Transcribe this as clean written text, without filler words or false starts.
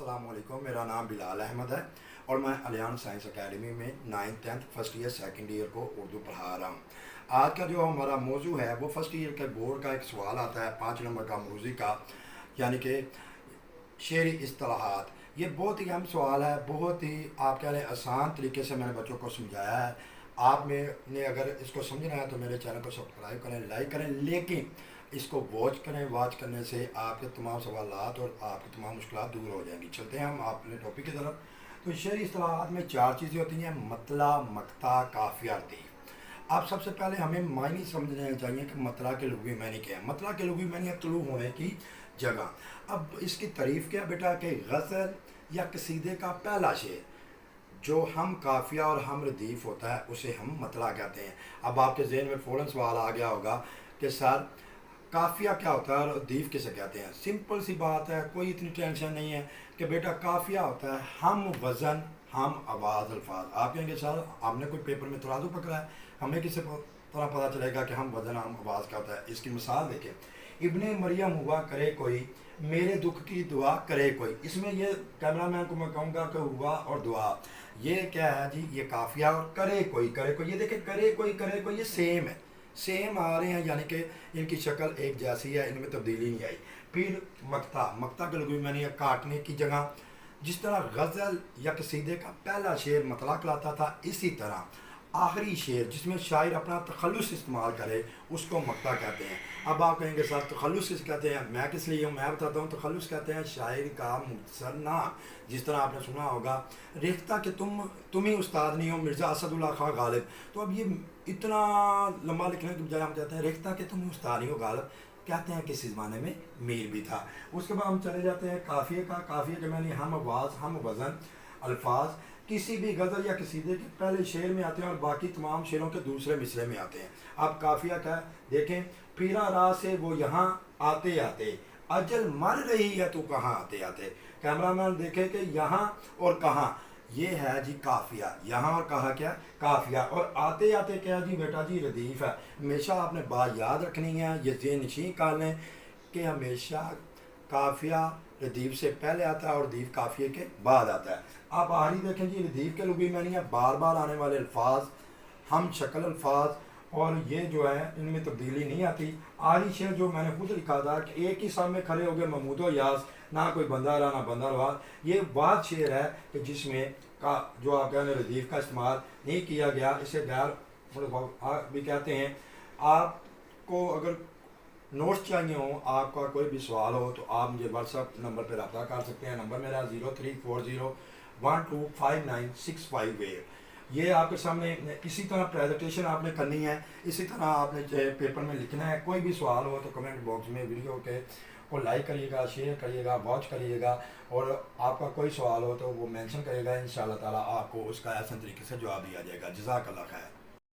السلام علیکم، میرا نام بلال احمد ہے اور میں الیان سائنس اکیڈمی میں 9th 10th first year second year کو اردو پڑھا رہا ہوں۔ آج کا جو ہمارا موضوع ہے وہ فرسٹ ایئر کے بورڈ کا ایک سوال آتا ہے 5 نمبر کا موضوع کا، یعنی کہ شعری اصطلاحات۔ یہ بہت ہی اہم سوال ہے، بہت ہی آپ کہہ لیں آسان طریقے سے میں نے بچوں کو سمجھایا ہے۔ آپ میں نے اگر اس کو سمجھنا ہے تو میرے چینل کو سبسکرائب کریں، لائک کریں، لیکن اس کو واچ کریں۔ واچ کرنے سے آپ کے تمام سوالات اور آپ کی تمام مشکلات دور ہو جائیں گی۔ چلتے ہیں ہم اپنے ٹاپک کی طرف۔ تو شعری اصطلاحات میں 4 چیزیں ہوتی ہیں: مطلع، مقطع، قافیہ، ردیف۔ اب سب سے پہلے ہمیں معنی سمجھنے چاہیے کہ مطلع کے لغوی معنی کیا ہے۔ مطلع کے لغوی معنی ہے طلوع ہونے کی جگہ۔ اب اس کی تعریف کیا بیٹا کہ غزل یا قصیدے کا پہلا شعر جو ہم قافیہ اور ہم ردیف ہوتا ہے اسے ہم مطلع کہتے ہیں۔ اب آپ کے ذہن میں فوراً سوال آ گیا ہوگا کہ سر قافیہ کیا ہوتا ہے اور ردیف کسے کہتے ہیں؟ سمپل سی بات ہے، کوئی اتنی ٹینشن نہیں ہے کہ بیٹا قافیہ ہوتا ہے ہم وزن ہم آواز الفاظ۔ آپ کہیں گے سر ہم نے کوئی پیپر میں ترازو پکڑا ہے، ہمیں کس طرح پتہ چلے گا کہ ہم وزن ہم آواز کا ہوتا ہے؟ اس کی مثال دیکھیں، ابن مریم ہوا کرے کوئی، میرے دکھ کی دعا کرے کوئی۔ اس میں یہ کیمرہ مین کو میں کہوں گا کہ ہوا اور دعا یہ کیا ہے جی؟ یہ قافیہ اور کرے کوئی یہ دیکھیں کرے کوئی یہ سیم ہے، سیم آ رہے ہیں، یعنی کہ ان کی شکل ایک جیسی ہے، ان میں تبدیلی نہیں آئی۔ پھر مقطع کے لغوی معنی ہے کاٹنے کی جگہ۔ جس طرح غزل یا قصیدے کا پہلا شعر مطلع کہلاتا تھا، اسی طرح آخری شعر جس میں شاعر اپنا تخلص استعمال کرے اس کو مقطع کہتے ہیں۔ اب آپ کہیں گے سر تخلص اس کہتے ہیں، میں کس لیے ہوں؟ میں بتاتا ہوں۔ تخلص کہتے ہیں شاعر کا مختصر نام، جس طرح آپ نے سنا ہوگا ریختہ کہ تم ہی استاد نہیں ہو، مرزا اسد اللہ خان غالب۔ تو اب یہ اتنا لمبا لکھنے کے بجائے ہم کہتے ہیں ریختہ کہ تم استاد نہیں ہو غالب، کہتے ہیں کسی زمانے میں میر بھی تھا۔ اس کے بعد ہم چلے جاتے ہیں قافیے کا۔ قافیے کے معنی ہم آواز ہم وزن الفاظ کسی بھی غزل یا قصیدے کے پہلے شعر میں آتے ہیں اور باقی تمام شعروں کے دوسرے مصرعے میں آتے ہیں۔ اب قافیہ کا دیکھیں، پھرا راہ سے وہ یہاں آتے آتے، اجل مر رہی ہے تو کہاں آتے آتے۔ کیمرہ مین دیکھے کہ یہاں اور کہاں، یہ ہے جی قافیہ، یہاں اور کہا کیا؟ قافیہ۔ اور آتے آتے کیا جی بیٹا جی؟ ردیف ہے۔ ہمیشہ آپ نے بات یاد رکھنی ہے، یہ ذہن نشین کر لیں کہ ہمیشہ قافیہ ردیف سے پہلے آتا ہے اور ردیف قافیے کے بعد آتا ہے۔ آپ آخری دیکھیں جی، ردیف کے لغوی معنی ہے بار بار آنے والے الفاظ، ہم شکل الفاظ، اور یہ جو ہے ان میں تبدیلی نہیں آتی۔ آخری شعر جو میں نے خود لکھا تھا کہ ایک ہی سام میں کھڑے ہو گئے محمود و یاس، نہ کوئی بندہ رہا نہ بندہ روا، یہ بعد شعر ہے کہ جس میں جو آپ کہتے ہیں ردیف کا استعمال نہیں کیا گیا، اسے غیر بھی کہتے ہیں۔ آپ کو اگر نوٹس چاہیے ہوں، آپ کا کوئی بھی سوال ہو تو آپ مجھے واٹس ایپ نمبر پہ رابطہ کر سکتے ہیں۔ نمبر میرا 0340125965 یہ آپ کے سامنے اسی طرح پریزنٹیشن آپ نے کرنی ہے، اسی طرح آپ نے پیپر میں لکھنا ہے۔ کوئی بھی سوال ہو تو کمنٹ باکس میں ویڈیو کے کو لائک کریے گا، شیئر کریے گا، واچ کریے گا، اور آپ کا کوئی سوال ہو تو وہ مینشن کرے گا، انشاءاللہ تعالیٰ آپ کو اس کا آسان طریقے سے جواب دیا جائے گا۔ جزاک اللہ خیر۔